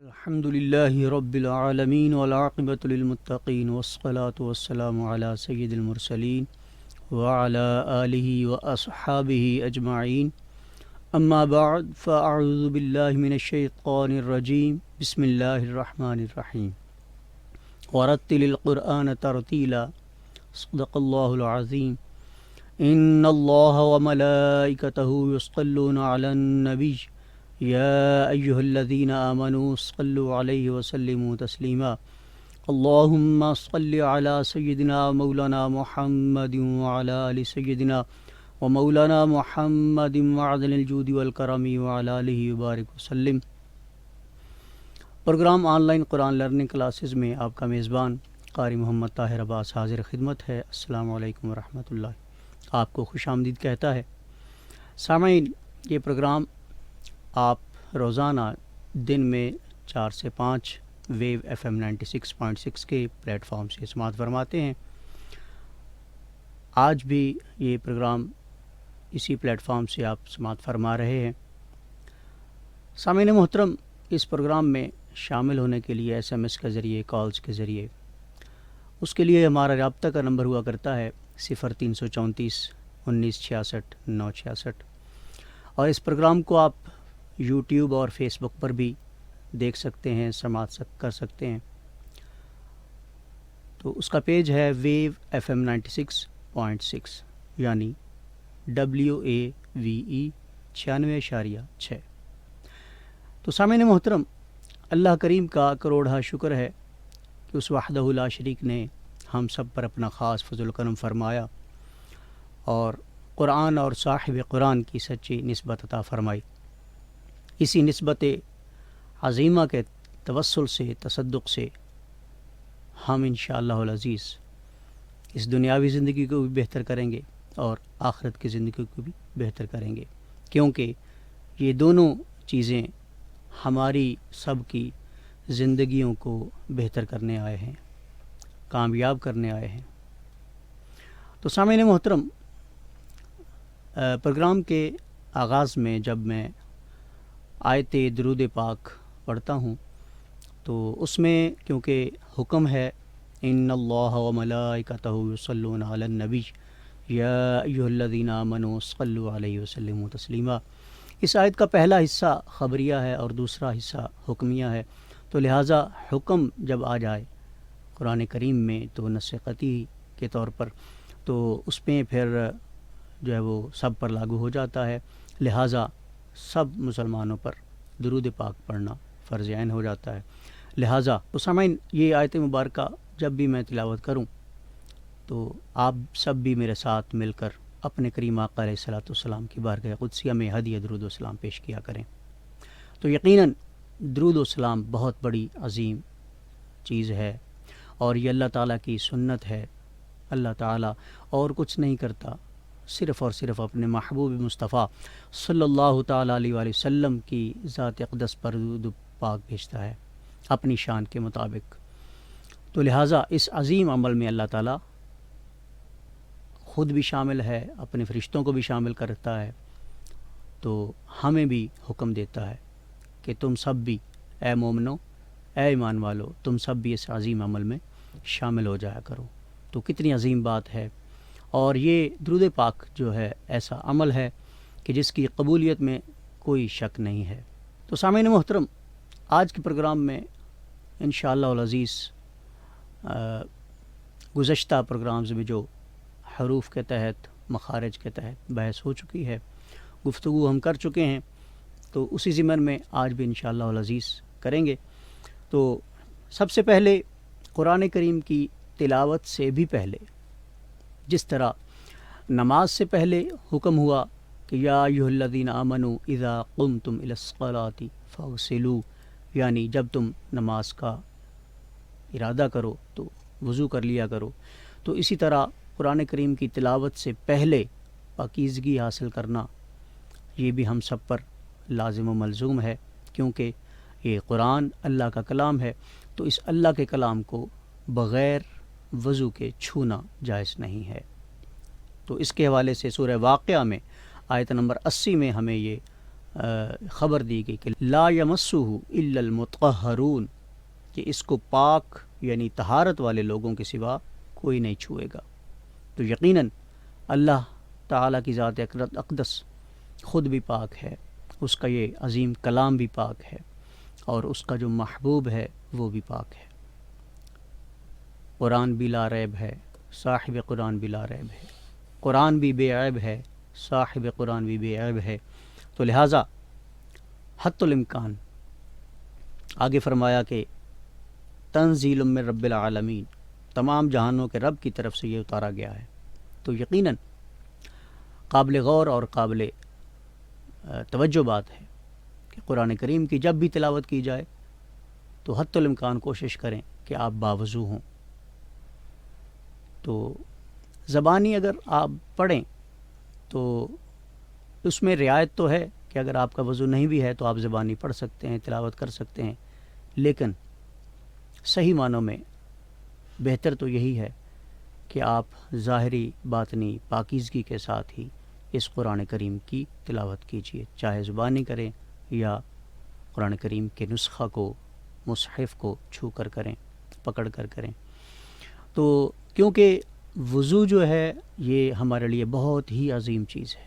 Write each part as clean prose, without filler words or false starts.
الحمد لله رب العالمين والعاقبة للمتقين والصلاة والسلام على سيد المرسلين وعلى آله وأصحابه أجمعين. أما بعد فأعوذ بالله من الشيطان الرجيم. بسم الله الرحمن الرحيم. ورتل القرآن ترتيلا. صدق الله العظيم. إن الله وملائكته يصلون على النبي يا أيها الذين آمنوا صلوا عليه وسلموا تسليما. اللهم صل على سيدنا مولانا محمد وعلى آل سيدنا ومولانا محمد معدن الجود والکرم وعلى آلہ وبارک وسلم. Programme online Quran learning classes میں آپ کا میزبان قاری محمد طاہر عباس حاضر خدمت ہے. السلام علیکم ورحمۃ اللہ. آپ کو خوش آمدید کہتا ہے. سامعین، یہ پروگرام آپ روزانہ دن میں 4 سے 5 ویو FM 96.6 کے پلیٹ فارم سے سماعت فرماتے ہیں. آج بھی یہ پروگرام اسی پلیٹ فارم سے آپ سماعت فرما رہے ہیں. سامعین محترم، اس پروگرام میں شامل ہونے کے لیے SMS کے ذریعے، کالز کے ذریعے، اس کے لیے ہمارا رابطہ کا نمبر ہوا کرتا ہے 0334 1966 966. اور اس پروگرام کو آپ یوٹیوب اور فیس بک پر بھی دیکھ سکتے ہیں، سماعت کر سکتے ہیں. تو اس کا پیج ہے ویو FM 96.6 یعنی WAVE 96.6. تو سامعین محترم، اللہ کریم کا کروڑہ شکر ہے کہ اس وحدہ لا شریک نے ہم سب پر اپنا خاص فضل و کرم فرمایا اور قرآن اور صاحب قرآن کی سچی نسبت عطا فرمائی. اسی نسبت عظیمہ کے توسل سے، تصدق سے ہم انشاءاللہ العزیز اس دنیاوی زندگی کو بھی بہتر کریں گے اور آخرت کی زندگی کو بھی بہتر کریں گے، کیونکہ یہ دونوں چیزیں ہماری سب کی زندگیوں کو بہتر کرنے آئے ہیں، کامیاب کرنے آئے ہیں. تو سامعین محترم، پروگرام کے آغاز میں جب میں آیت درود پاک پڑھتا ہوں تو اس میں کیونکہ حکم ہے ان اللہ وملائکتہ یصلون علی النبی یا ایھا الذین آمنوا صلوا علیہ وسلموا تسلیما. اس آیت کا پہلا حصہ خبریہ ہے اور دوسرا حصہ حکمیہ ہے. تو لہٰذا حکم جب آ جائے قرآن کریم میں تو نص قطعی کے طور پر، تو اس میں پھر جو ہے وہ سب پر لاگو ہو جاتا ہے. لہٰذا سب مسلمانوں پر درود پاک پڑھنا فرض عین ہو جاتا ہے. لہٰذا تو سامعین، یہ آیت مبارکہ جب بھی میں تلاوت کروں تو آپ سب بھی میرے ساتھ مل کر اپنے کریم آقا علیہ الصلوۃ والسلام کی بارگاہ قدسیہ میں ہدیہ درود و سلام پیش کیا کریں. تو یقیناً درود و سلام بہت بڑی عظیم چیز ہے اور یہ اللہ تعالیٰ کی سنت ہے. اللہ تعالیٰ اور کچھ نہیں کرتا، صرف اور صرف اپنے محبوب مصطفیٰ صلی اللہ تعالیٰ علیہ وآلہ وسلم کی ذات اقدس پر درود پاک بھیجتا ہے اپنی شان کے مطابق. تو لہٰذا اس عظیم عمل میں اللہ تعالیٰ خود بھی شامل ہے، اپنے فرشتوں کو بھی شامل کرتا ہے. تو ہمیں بھی حکم دیتا ہے کہ تم سب بھی، اے مومنو، اے ایمان والو، تم سب بھی اس عظیم عمل میں شامل ہو جایا کرو. تو کتنی عظیم بات ہے. اور یہ درود پاک جو ہے ایسا عمل ہے کہ جس کی قبولیت میں کوئی شک نہیں ہے. تو سامعین محترم، آج کے پروگرام میں انشاءاللہ العزیز گزشتہ پروگرامز میں جو حروف کے تحت، مخارج کے تحت بحث ہو چکی ہے، گفتگو ہم کر چکے ہیں، تو اسی ضمن میں آج بھی انشاءاللہ العزیز کریں گے. تو سب سے پہلے قرآن کریم کی تلاوت سے بھی پہلے، جس طرح نماز سے پہلے حکم ہوا کہ یا ایھا الذین آمنوا اذا قمتم الی الصلاۃ فاغسلوا، یعنی جب تم نماز کا ارادہ کرو تو وضو کر لیا کرو. تو اسی طرح قرآن کریم کی تلاوت سے پہلے پاکیزگی حاصل کرنا یہ بھی ہم سب پر لازم و ملزوم ہے، کیونکہ یہ قرآن اللہ کا کلام ہے. تو اس اللہ کے کلام کو بغیر وضو کے چھونا جائز نہیں ہے. تو اس کے حوالے سے سورہ واقعہ میں آیت نمبر 80 میں ہمیں یہ خبر دی گئی کہ لا یمسہ الا المطہرون، کہ اس کو پاک یعنی طہارت والے لوگوں کے سوا کوئی نہیں چھوئے گا۔ تو یقیناً اللہ تعالیٰ کی ذات اقدس خود بھی پاک ہے، اس کا یہ عظیم کلام بھی پاک ہے، اور اس کا جو محبوب ہے وہ بھی پاک ہے۔ قرآن بھی لا ریب ہے، صاحب قرآن بھی لا ریب ہے، قرآن بھی بے عیب ہے، صاحب قرآن بھی بے عیب ہے۔ تو لہٰذا حتی الامکان آگے فرمایا کہ تنزیل من رب العالمین، تمام جہانوں کے رب کی طرف سے یہ اتارا گیا ہے۔ تو یقیناً قابل غور اور قابل توجہ بات ہے کہ قرآن کریم کی جب بھی تلاوت کی جائے تو حتی الامکان کوشش کریں کہ آپ باوضو ہوں۔ تو زبانی اگر آپ پڑھیں تو اس میں رعایت تو ہے کہ اگر آپ کا وضو نہیں بھی ہے تو آپ زبانی پڑھ سکتے ہیں، تلاوت کر سکتے ہیں، لیکن صحیح معنوں میں بہتر تو یہی ہے کہ آپ ظاہری باطنی پاکیزگی کے ساتھ ہی اس قرآن کریم کی تلاوت کیجیے، چاہے زبانی کریں یا قرآن کریم کے نسخہ کو، مصحف کو چھو کر کریں، پکڑ کر کریں۔ تو کیونکہ وضو جو ہے یہ ہمارے لیے بہت ہی عظیم چیز ہے،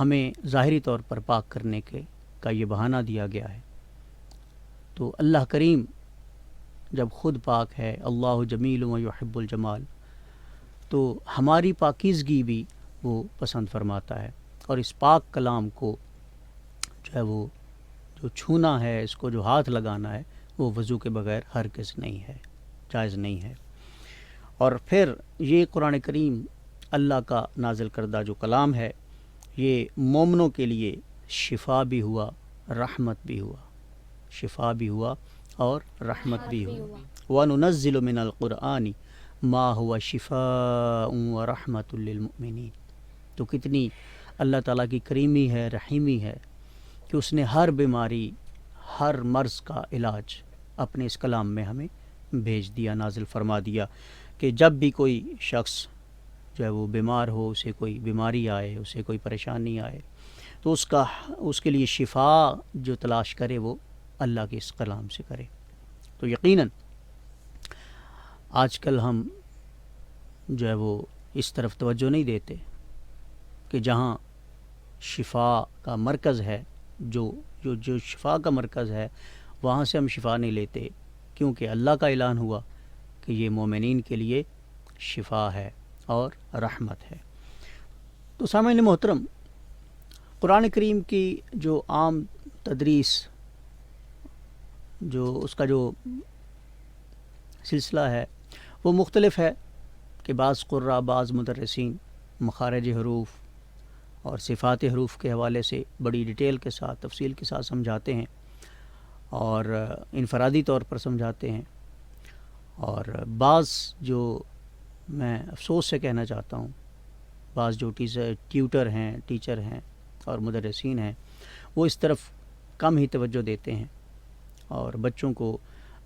ہمیں ظاہری طور پر پاک کرنے کا یہ بہانہ دیا گیا ہے۔ تو اللہ کریم جب خود پاک ہے، اللہ جمیل و یحب الجمال، تو ہماری پاکیزگی بھی وہ پسند فرماتا ہے، اور اس پاک کلام کو جو ہے وہ جو چھونا ہے، اس کو جو ہاتھ لگانا ہے، وہ وضو کے بغیر ہرگز نہیں ہے، جائز نہیں ہے۔ اور پھر یہ قرآن کریم اللہ کا نازل کردہ جو کلام ہے، یہ مومنوں کے لیے شفا بھی ہوا، رحمت بھی ہوا، شفا بھی ہوا اور رحمت بھی ہوا۔ وَنُنَزِّلُ مِنَ الْقُرْآنِ مَا هُوَ شِفَاءٌ وَرَحْمَةٌ لِّلْمُؤْمِنِينَ۔ تو کتنی اللہ تعالیٰ کی کریمی ہے، رحیمی ہے کہ اس نے ہر بیماری، ہر مرض کا علاج اپنے اس کلام میں ہمیں بھیج دیا، نازل فرما دیا، کہ جب بھی کوئی شخص جو ہے وہ بیمار ہو، اسے کوئی بیماری آئے، اسے کوئی پریشانی آئے، تو اس کے لیے شفا جو تلاش کرے وہ اللہ کے اس کلام سے کرے۔ تو یقیناً آج کل ہم جو ہے وہ اس طرف توجہ نہیں دیتے کہ جہاں شفا کا مرکز ہے، جو شفا کا مرکز ہے وہاں سے ہم شفا نہیں لیتے، کیونکہ اللہ کا اعلان ہوا کہ یہ مومنین کے لیے شفا ہے اور رحمت ہے۔ تو سامعین محترم، قرآن کریم کی جو عام تدریس، جو اس کا جو سلسلہ ہے وہ مختلف ہے، کہ بعض قراء، بعض مدرسین مخارج حروف اور صفات حروف کے حوالے سے بڑی ڈیٹیل کے ساتھ، تفصیل کے ساتھ سمجھاتے ہیں، اور انفرادی طور پر سمجھاتے ہیں، اور بعض جو میں افسوس سے کہنا چاہتا ہوں، بعض جو ٹیوٹر ہیں، ٹیچر ہیں اور مدرسین ہیں، وہ اس طرف کم ہی توجہ دیتے ہیں، اور بچوں کو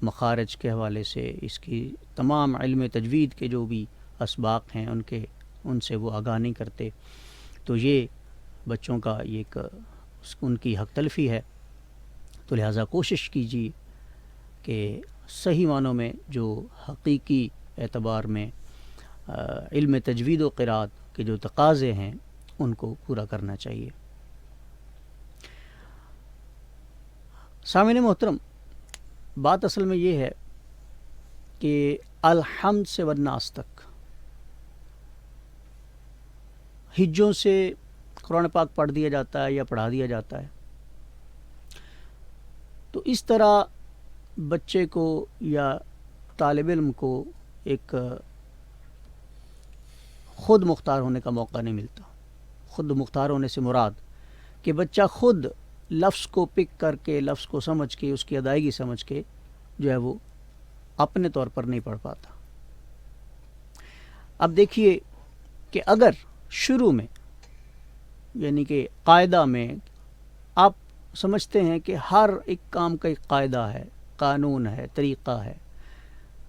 مخارج کے حوالے سے، اس کی تمام علم تجوید کے جو بھی اسباق ہیں ان سے وہ آگاہ نہیں کرتے۔ تو یہ بچوں کا ایک ان کی حق تلفی ہے۔ تو لہٰذا کوشش کیجیے کہ صحیح معنوں میں جو حقیقی اعتبار میں علم تجوید و قرات کے جو تقاضے ہیں ان کو پورا کرنا چاہیے۔ سامعین محترم، بات اصل میں یہ ہے کہ الحمد سے والناس تک ہجوں سے قرآن پاک پڑھ دیا جاتا ہے یا پڑھا دیا جاتا ہے، تو اس طرح بچے کو یا طالب علم کو ایک خود مختار ہونے کا موقع نہیں ملتا۔ خود مختار ہونے سے مراد کہ بچہ خود لفظ کو پک کر کے، لفظ کو سمجھ کے، اس کی ادائیگی سمجھ کے جو ہے وہ اپنے طور پر نہیں پڑھ پاتا۔ اب دیکھیے کہ اگر شروع میں، یعنی کہ قاعدہ میں، آپ سمجھتے ہیں کہ ہر ایک کام کا ایک قاعدہ ہے، قانون ہے، طریقہ ہے،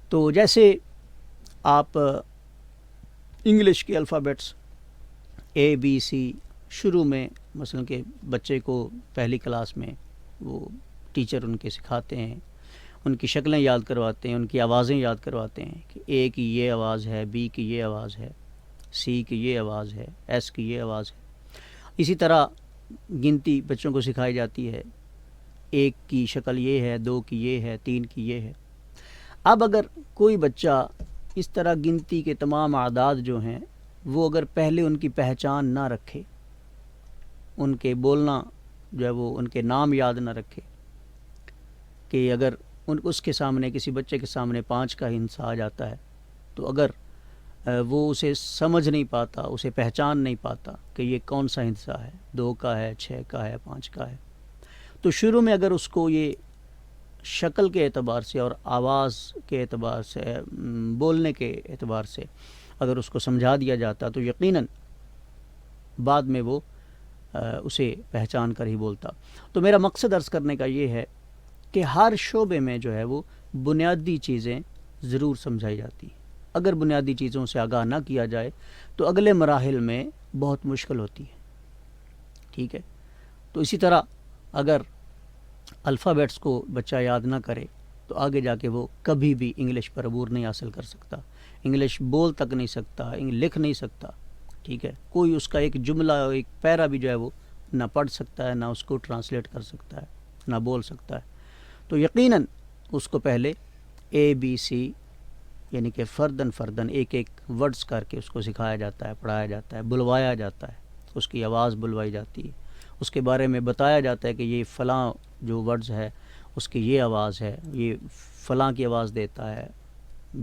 تو جیسے آپ انگلش کے الفابیٹس A B C شروع میں مثلا کہ بچے کو پہلی کلاس میں وہ ٹیچر ان کے سکھاتے ہیں، ان کی شکلیں یاد کرواتے ہیں، ان کی آوازیں یاد کرواتے ہیں کہ اے کی یہ آواز ہے، بی کی یہ آواز ہے، سی کی یہ آواز ہے، ایس کی یہ آواز ہے۔ اسی طرح گنتی بچوں کو سکھائی جاتی ہے، ایک کی شکل یہ ہے، دو کی یہ ہے، تین کی یہ ہے۔ اب اگر کوئی بچہ اس طرح گنتی کے تمام اعداد جو ہیں وہ اگر پہلے ان کی پہچان نہ رکھے، ان کے بولنا جو ہے وہ ان کے نام یاد نہ رکھے، کہ اگر اس کے سامنے کسی بچے کے سامنے 5 کا ہندسہ آ جاتا ہے تو اگر وہ اسے سمجھ نہیں پاتا، اسے پہچان نہیں پاتا کہ یہ کون سا ہندسہ ہے، 2 کا ہے، 6 کا ہے، 5 کا ہے، تو شروع میں اگر اس کو یہ شکل کے اعتبار سے اور آواز کے اعتبار سے، بولنے کے اعتبار سے اگر اس کو سمجھا دیا جاتا تو یقیناً بعد میں وہ اسے پہچان کر ہی بولتا۔ تو میرا مقصد عرض کرنے کا یہ ہے کہ ہر شعبے میں جو ہے وہ بنیادی چیزیں ضرور سمجھائی جاتی ہیں۔ اگر بنیادی چیزوں سے آگاہ نہ کیا جائے تو اگلے مراحل میں بہت مشکل ہوتی ہے، ٹھیک ہے۔ تو اسی طرح اگر الفابیٹس کو بچہ یاد نہ کرے تو آگے جا کے وہ کبھی بھی انگلش پر عبور نہیں حاصل کر سکتا، انگلش بول تک نہیں سکتا، لکھ نہیں سکتا، ٹھیک ہے۔ کوئی اس کا ایک جملہ، ایک پیرا بھی جو ہے وہ نہ پڑھ سکتا ہے، نہ اس کو ٹرانسلیٹ کر سکتا ہے، نہ بول سکتا ہے۔ تو یقیناً اس کو پہلے اے بی سی یعنی کہ فردن ایک ایک ورڈز کر کے اس کو سکھایا جاتا ہے، پڑھایا جاتا ہے، بلوایا جاتا ہے، اس کی آواز بلوائی جاتی ہے، اس کے بارے میں بتایا جاتا ہے کہ یہ فلاں جو ورڈز ہے اس کی یہ آواز ہے، یہ فلاں کی آواز دیتا ہے،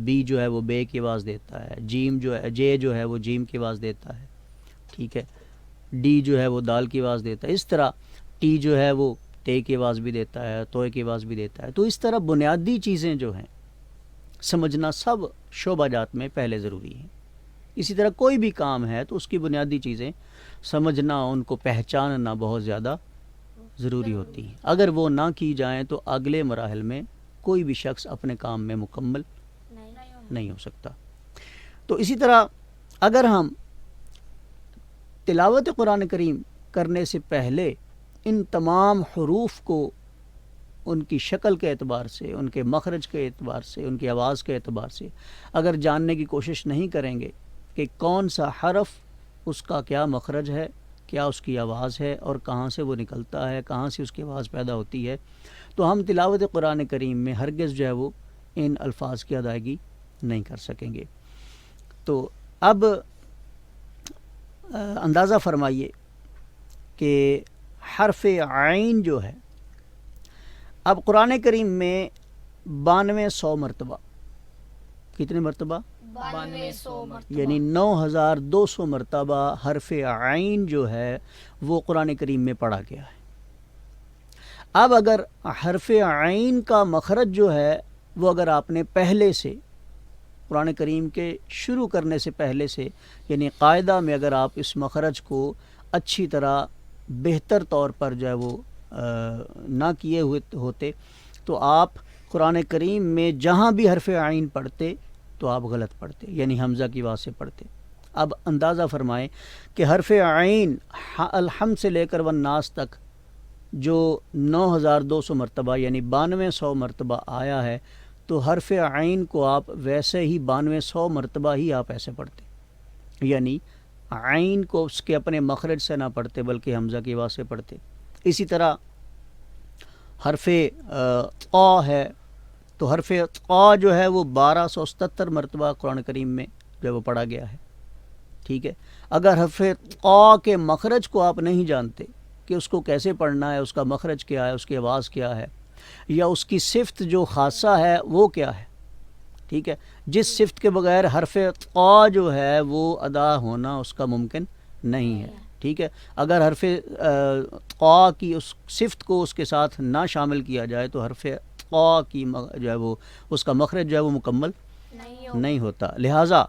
بی جو ہے وہ بے کی آواز دیتا ہے، جیم جو ہے، جے جو ہے وہ جیم کی آواز دیتا ہے، ٹھیک ہے، ڈی جو ہے وہ دال کی آواز دیتا ہے، اس طرح ٹی جو ہے وہ تے کی آواز بھی دیتا ہے، توئے کی آواز بھی دیتا ہے۔ تو اس طرح بنیادی چیزیں جو ہیں سمجھنا سب شعبہ جات میں پہلے ضروری ہیں۔ اسی طرح کوئی بھی کام ہے تو اس کی بنیادی چیزیں سمجھنا، ان کو پہچاننا بہت زیادہ ضروری ہوتی ہیں۔ اگر وہ نہ کی جائیں تو اگلے مراحل میں کوئی بھی شخص اپنے کام میں مکمل نہیں ہو سکتا۔ تو اسی طرح اگر ہم تلاوت قرآن کریم کرنے سے پہلے ان تمام حروف کو ان کی شکل کے اعتبار سے، ان کے مخرج کے اعتبار سے، ان کی آواز کے اعتبار سے اگر جاننے کی کوشش نہیں کریں گے کہ کون سا حرف اس کا کیا مخرج ہے، کیا اس کی آواز ہے اور کہاں سے وہ نکلتا ہے، کہاں سے اس کی آواز پیدا ہوتی ہے، تو ہم تلاوت قرآن کریم میں ہرگز جو ہے وہ ان الفاظ کی ادائیگی نہیں کر سکیں گے۔ تو اب اندازہ فرمائیے کہ حرف عین جو ہے، اب قرآن کریم میں 9200 مرتبہ، کتنے مرتبہ؟ 9200 مرتبہ، یعنی 9200 مرتبہ حرف عین جو ہے وہ قرآن کریم میں پڑھا گیا ہے۔ اب اگر حرف عین کا مخرج جو ہے وہ اگر آپ نے پہلے سے قرآن کریم کے شروع کرنے سے پہلے سے یعنی قاعدہ میں اگر آپ اس مخرج کو اچھی طرح بہتر طور پر جو ہے وہ نہ کیے ہوئے ہوتے تو آپ قرآن کریم میں جہاں بھی حرف عین پڑھتے تو آپ غلط پڑھتے، یعنی حمزہ کی آواز سے پڑھتے۔ اب اندازہ فرمائیں کہ حرف عین الحمد سے لے کر والناس تک جو 9200 مرتبہ یعنی 9200 مرتبہ آیا ہے، تو حرف عین کو آپ ویسے ہی 9200 مرتبہ ہی آپ ایسے پڑھتے، یعنی عین کو اس کے اپنے مخرج سے نہ پڑھتے بلکہ حمزہ کی آواز سے پڑھتے۔ اسی طرح حرف قا ہے تو حرف قا جو ہے وہ 1277 مرتبہ قرآن کریم میں جو ہے وہ پڑھا گیا ہے، ٹھیک ہے۔ اگر حرف قا کے مخرج کو آپ نہیں جانتے کہ اس کو کیسے پڑھنا ہے، اس کا مخرج کیا ہے، اس کی آواز کیا ہے، یا اس کی صفت جو خاصہ ہے وہ کیا ہے، ٹھیک ہے، جس صفت کے بغیر حرف قا جو ہے وہ ادا ہونا اس کا ممکن نہیں ہے، ٹھیک ہے۔ اگر حرف قا کی اس صفت کو اس کے ساتھ نہ شامل کیا جائے تو حرف قا کی جو ہے وہ اس کا مخرج جو ہے وہ مکمل نہیں ہوتا۔ لہٰذا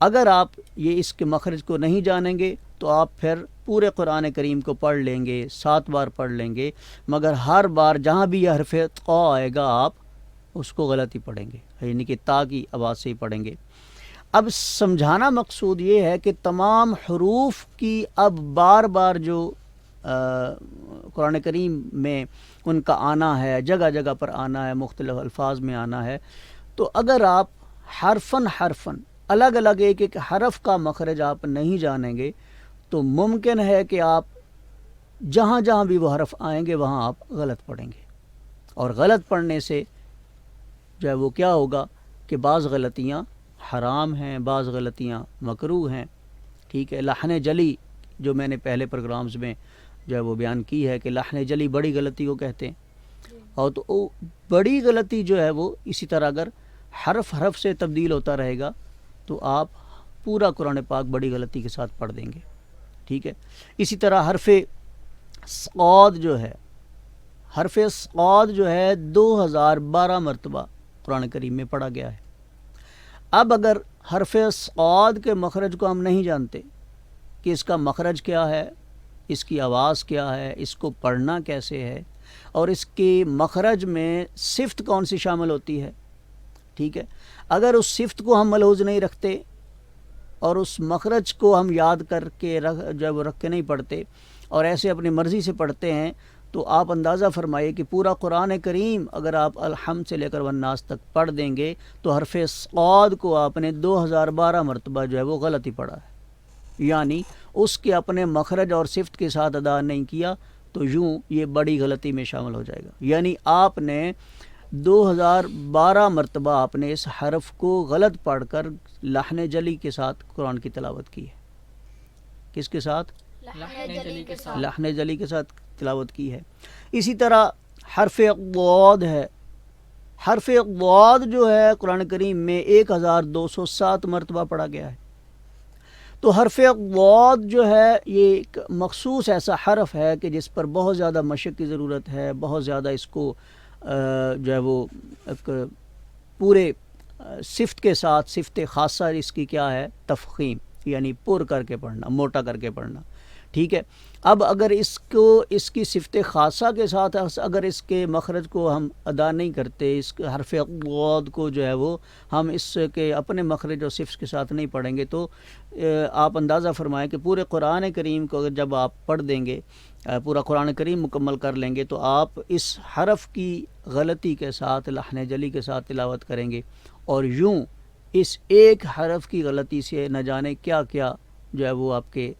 اگر آپ یہ اس کے مخرج کو نہیں جانیں گے تو آپ پھر پورے قرآن کریم کو پڑھ لیں گے، 7 بار پڑھ لیں گے، مگر ہر بار جہاں بھی یہ حرف قا آئے گا آپ اس کو غلط ہی پڑھیں گے، یعنی کہ تا کی آواز سے ہی پڑھیں گے۔ اب سمجھانا مقصود یہ ہے کہ تمام حروف کی اب بار بار جو قرآن کریم میں ان کا آنا ہے، جگہ جگہ پر آنا ہے، مختلف الفاظ میں آنا ہے، تو اگر آپ حرفاً الگ الگ ایک ایک حرف کا مخرج آپ نہیں جانیں گے تو ممکن ہے کہ آپ جہاں جہاں بھی وہ حرف آئیں گے وہاں آپ غلط پڑھیں گے، اور غلط پڑھنے سے جو ہے وہ کیا ہوگا کہ بعض غلطیاں حرام ہیں، بعض غلطیاں مکروہ ہیں، ٹھیک ہے۔ لحن جلی جو میں نے پہلے پروگرامز میں جو ہے وہ بیان کی ہے کہ لحن جلی بڑی غلطی کو کہتے ہیں، اور تو وہ بڑی غلطی جو ہے وہ اسی طرح اگر حرف حرف سے تبدیل ہوتا رہے گا تو آپ پورا قرآن پاک بڑی غلطی کے ساتھ پڑھ دیں گے، ٹھیک ہے۔ اسی طرح حرف صاد جو ہے، حرف صاد جو ہے 2012 مرتبہ قرآن کریم میں پڑھا گیا ہے۔ اب اگر حرف صاد کے مخرج کو ہم نہیں جانتے کہ اس کا مخرج کیا ہے، اس کی آواز کیا ہے، اس کو پڑھنا کیسے ہے، اور اس کے مخرج میں صفت کون سی شامل ہوتی ہے، ٹھیک ہے، اگر اس صفت کو ہم ملحوظ نہیں رکھتے اور اس مخرج کو ہم یاد کر کے جب رکھ کے نہیں پڑھتے اور ایسے اپنی مرضی سے پڑھتے ہیں تو آپ اندازہ فرمائیے کہ پورا قرآن کریم اگر آپ الحمد سے لے کر والناس تک پڑھ دیں گے تو حرف صاد کو آپ نے 2012 مرتبہ جو ہے وہ غلطی پڑھا ہے، یعنی اس کے اپنے مخرج اور صفت کے ساتھ ادا نہیں کیا، تو یوں یہ بڑی غلطی میں شامل ہو جائے گا۔ یعنی آپ نے 2012 مرتبہ آپ نے اس حرف کو غلط پڑھ کر لحن جلی کے ساتھ قرآن کی تلاوت کی ہے۔ کس کے ساتھ؟ لحن جلی کے ساتھ۔ لحن جلی کے ساتھ تلاوت کی ہے۔ اسی طرح حرف ضاد ہے، حرف ضاد جو ہے قرآن کریم میں 1207 مرتبہ پڑھا گیا ہے۔ تو حرف ضاد جو ہے یہ ایک مخصوص ایسا حرف ہے کہ جس پر بہت زیادہ مشق کی ضرورت ہے، بہت زیادہ اس کو جو ہے وہ ایک پورے صفت کے ساتھ، صفت خاصہ اس کی کیا ہے، تفخیم، یعنی پر کر کے پڑھنا، موٹا کر کے پڑھنا، ٹھیک ہے۔ اب اگر اس کو اس کی صفت خاصہ کے ساتھ اگر اس کے مخرج کو ہم ادا نہیں کرتے، اس حرف ضاد کو جو ہے وہ ہم اس کے اپنے مخرج اور صفت کے ساتھ نہیں پڑھیں گے تو آپ اندازہ فرمائیں کہ پورے قرآن کریم کو جب آپ پڑھ دیں گے، پورا قرآن کریم مکمل کر لیں گے تو آپ اس حرف کی غلطی کے ساتھ لحن جلی کے ساتھ تلاوت کریں گے، اور یوں اس ایک حرف کی غلطی سے نہ جانے کیا کیا جو ہے وہ آپ کے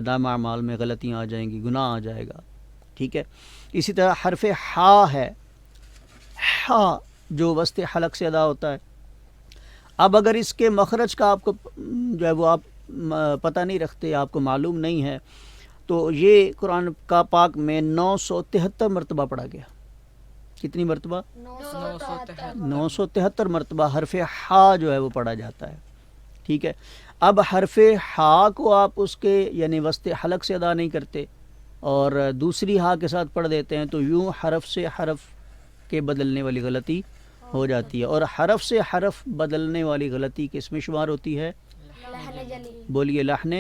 نامہ اعمال میں غلطیاں آ جائیں گی، گناہ آ جائے گا، ٹھیک ہے۔ اسی طرح حرف ہا ہے، ہا جو وسط حلق سے ادا ہوتا ہے۔ اب اگر اس کے مخرج کا آپ کو جو ہے وہ آپ پتہ نہیں رکھتے، آپ کو معلوم نہیں ہے، تو یہ قرآن کا پاک میں 973 مرتبہ پڑھا گیا۔ کتنی مرتبہ؟ 973 مرتبہ حرف ہا جو ہے وہ پڑھا جاتا ہے، ٹھیک ہے۔ اب حرف ہا کو آپ اس کے یعنی وسط حلق سے ادا نہیں کرتے اور دوسری ہا کے ساتھ پڑھ دیتے ہیں تو یوں حرف سے حرف کے بدلنے والی غلطی ہو جاتی ہے، اور حرف سے حرف بدلنے والی غلطی کس میں شمار ہوتی ہے؟ بولیے، لحن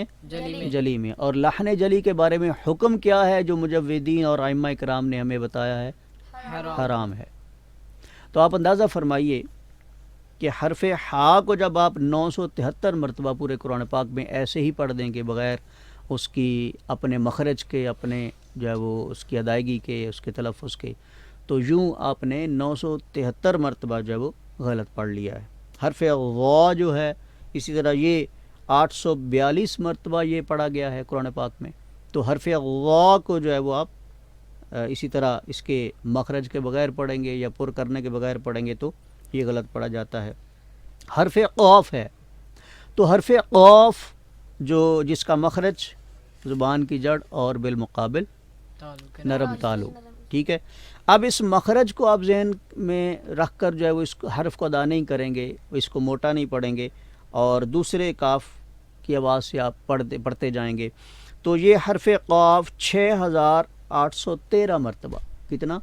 جلی میں۔ اور لحن جلی کے بارے میں حکم کیا ہے جو مجودین اور ائمہ کرام نے ہمیں بتایا ہے؟ حرام ہے۔ تو آپ اندازہ فرمائیے کہ حرف ہا کو جب آپ 973 مرتبہ پورے قرآن پاک میں ایسے ہی پڑھ دیں گے بغیر اس کی اپنے مخرج کے، اپنے جو ہے وہ اس کی ادائیگی کے، اس کے تلفظ کے، تو یوں آپ نے 973 مرتبہ جو ہے وہ غلط پڑھ لیا ہے۔ حرف غا جو ہے اسی طرح یہ 842 مرتبہ یہ پڑھا گیا ہے قرآن پاک میں، تو حرف غا کو جو ہے وہ آپ اسی طرح اس کے مخرج کے بغیر پڑھیں گے یا پر کرنے کے بغیر پڑھیں گے تو یہ غلط پڑھا جاتا ہے۔ حرف قاف ہے، تو حرف قاف جو جس کا مخرج زبان کی جڑ اور بالمقابل نرم تالو، ٹھیک ہے۔ اب اس مخرج کو آپ ذہن میں رکھ کر جو ہے وہ اس حرف کو ادا نہیں کریں گے، اس کو موٹا نہیں پڑھیں گے اور دوسرے کاف کی آواز سے آپ پڑھتے جائیں گے تو یہ حرف قاف 6813 مرتبہ، کتنا؟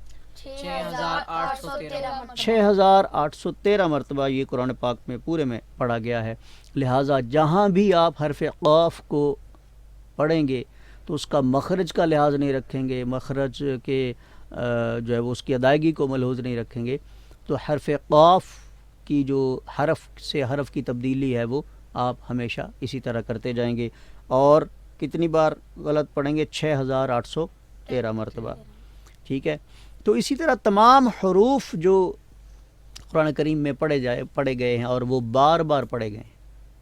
6813 مرتبہ یہ قرآن پاک میں پورے میں پڑھا گیا ہے۔ لہٰذا جہاں بھی آپ حرف قاف کو پڑھیں گے تو اس کا مخرج کا لحاظ نہیں رکھیں گے، مخرج کے جو ہے وہ اس کی ادائیگی کو ملحوظ نہیں رکھیں گے تو حرف قاف کی جو حرف سے حرف کی تبدیلی ہے وہ آپ ہمیشہ اسی طرح کرتے جائیں گے، اور کتنی بار غلط پڑھیں گے؟ 6813 مرتبہ، ٹھیک ہے. تو اسی طرح تمام حروف جو قرآن کریم میں پڑھے گئے ہیں اور وہ بار بار پڑھے گئے ہیں،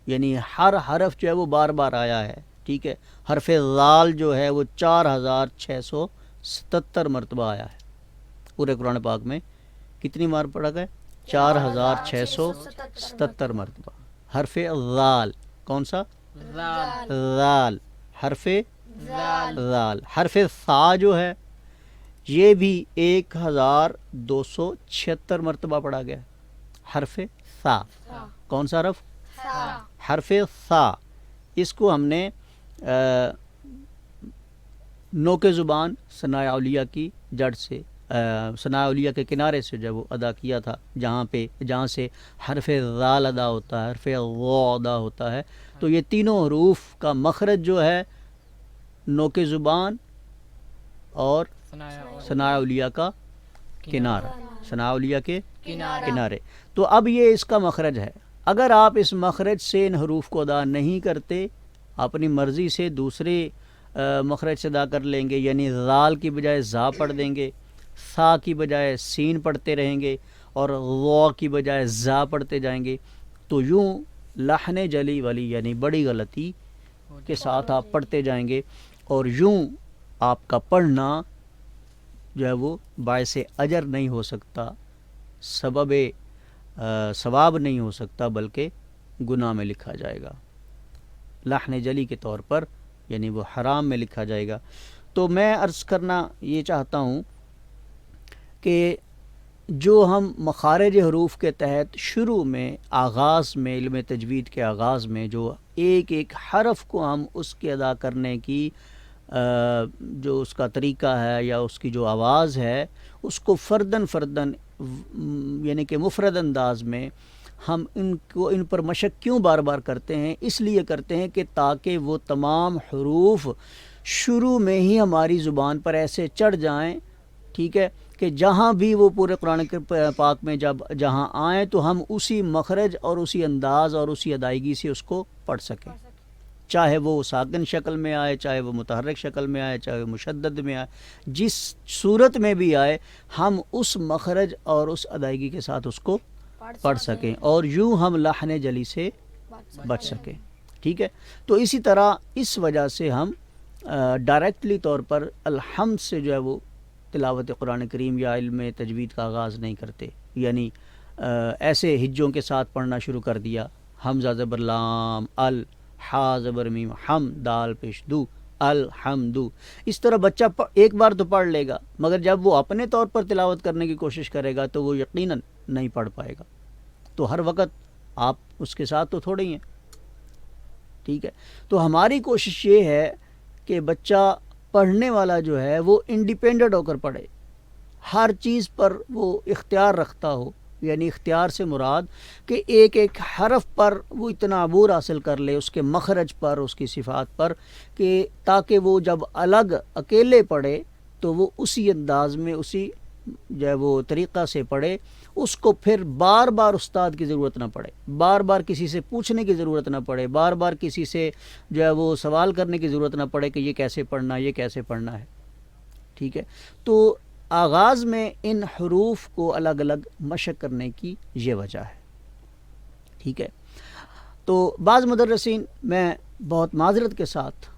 یعنی ہر حرف جو ہے وہ بار بار آیا ہے، ٹھیک ہے. حرف ذال جو ہے وہ 4677 مرتبہ آیا ہے پورے قرآن پاک میں. کتنی بار پڑھا گیا؟ 4677 مرتبہ. حرف ذال کون سا؟ ذال ذال. حرف ذال ذال. حرف ثا جو ہے یہ بھی 1276 مرتبہ پڑھا گیا. حرف ثا کون سا حرف؟ حرف ثا. اس کو ہم نے نوک زبان ثناء اولیاء کی جڑ سے، ثناء اولیاء کے کنارے سے جب وہ ادا کیا تھا، جہاں سے حرف ذال ادا ہوتا ہے، حرف غا ادا ہوتا ہے. تو یہ تینوں حروف کا مخرج جو ہے نوک زبان اور ثناء اولیاء کا کنارہ، ثناء اولیاء کے کنارے. تو اب یہ اس کا مخرج ہے. اگر آپ اس مخرج سے ان حروف کو ادا نہیں کرتے، اپنی مرضی سے دوسرے مخرج سے ادا کر لیں گے، یعنی ذال کی بجائے زا پڑھ دیں گے، ثا کی بجائے سین پڑھتے رہیں گے، اور غا کی بجائے زا پڑھتے جائیں گے، تو یوں لحن جلی والی یعنی بڑی غلطی کے ساتھ آپ پڑھتے جائیں گے، اور یوں آپ کا پڑھنا جو ہے وہ باعث اجر نہیں ہو سکتا، سبب ثواب نہیں ہو سکتا، بلکہ گناہ میں لکھا جائے گا، لحن جلی کے طور پر، یعنی وہ حرام میں لکھا جائے گا. تو میں عرض کرنا یہ چاہتا ہوں کہ جو ہم مخارج حروف کے تحت شروع میں آغاز میں، علم تجوید کے آغاز میں جو ایک ایک حرف کو ہم اس کے ادا کرنے کی جو اس کا طریقہ ہے یا اس کی جو آواز ہے، اس کو فردن یعنی کہ مفرد انداز میں ہم ان پر مشق کیوں بار بار کرتے ہیں؟ اس لیے کرتے ہیں کہ تاکہ وہ تمام حروف شروع میں ہی ہماری زبان پر ایسے چڑھ جائیں، ٹھیک ہے، کہ جہاں بھی وہ پورے قرآن پاک میں جہاں آئیں تو ہم اسی مخرج اور اسی انداز اور اسی ادائیگی سے اس کو پڑھ سکیں، چاہے وہ ساکن شکل میں آئے، چاہے وہ متحرک شکل میں آئے، چاہے وہ مشدد میں آئے، جس صورت میں بھی آئے ہم اس مخرج اور اس ادائیگی کے ساتھ اس کو پڑھ سکیں، اور یوں ہم لحن جلی سے بچ سکیں، ٹھیک ہے. تو اسی طرح اس وجہ سے ہم ڈائریکٹلی طور پر الحمد سے جو ہے وہ تلاوت قرآن کریم یا علم تجوید کا آغاز نہیں کرتے، یعنی ایسے ہجوں کے ساتھ پڑھنا شروع کر دیا، حمزہ زبر لام، ال، حا زبر میم، حم، دال پیش دو، الحمدو. اس طرح بچہ ایک بار تو پڑھ لے گا، مگر جب وہ اپنے طور پر تلاوت کرنے کی کوشش کرے گا تو وہ یقیناً نہیں پڑھ پائے گا. تو ہر وقت آپ اس کے ساتھ تو تھوڑے ہی ہیں، ٹھیک ہے. تو ہماری کوشش یہ ہے کہ بچہ پڑھنے والا جو ہے وہ انڈیپینڈنٹ ہو کر پڑھے، ہر چیز پر وہ اختیار رکھتا ہو، یعنی اختیار سے مراد کہ ایک ایک حرف پر وہ اتنا عبور حاصل کر لے، اس کے مخرج پر، اس کی صفات پر، کہ تاکہ وہ جب الگ اکیلے پڑھے تو وہ اسی انداز میں، اسی جو ہے وہ طریقہ سے پڑھے، اس کو پھر بار بار استاد کی ضرورت نہ پڑے، بار بار کسی سے پوچھنے کی ضرورت نہ پڑے، بار بار کسی سے جو ہے وہ سوال کرنے کی ضرورت نہ پڑے کہ یہ کیسے پڑھنا، یہ کیسے پڑھنا ہے، ٹھیک ہے. تو آغاز میں ان حروف کو الگ الگ مشق کرنے کی یہ وجہ ہے، ٹھیک ہے. تو بعض مدرسین، میں بہت معذرت کے ساتھ،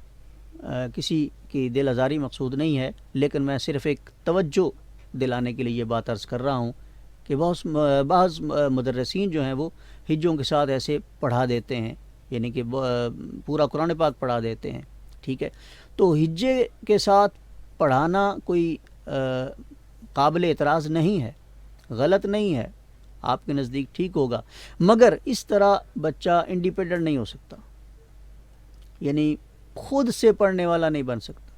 کسی کی دل آزاری مقصود نہیں ہے، لیکن میں صرف ایک توجہ دلانے کے لیے یہ بات عرض کر رہا ہوں کہ بعض مدرسین جو ہیں وہ ہجوں کے ساتھ ایسے پڑھا دیتے ہیں، یعنی کہ پورا قرآن پاک پڑھا دیتے ہیں، ٹھیک ہے. تو ہجے کے ساتھ پڑھانا کوئی قابل اعتراض نہیں ہے، غلط نہیں ہے، آپ کے نزدیک ٹھیک ہوگا، مگر اس طرح بچہ انڈیپینڈنٹ نہیں ہو سکتا، یعنی خود سے پڑھنے والا نہیں بن سکتا،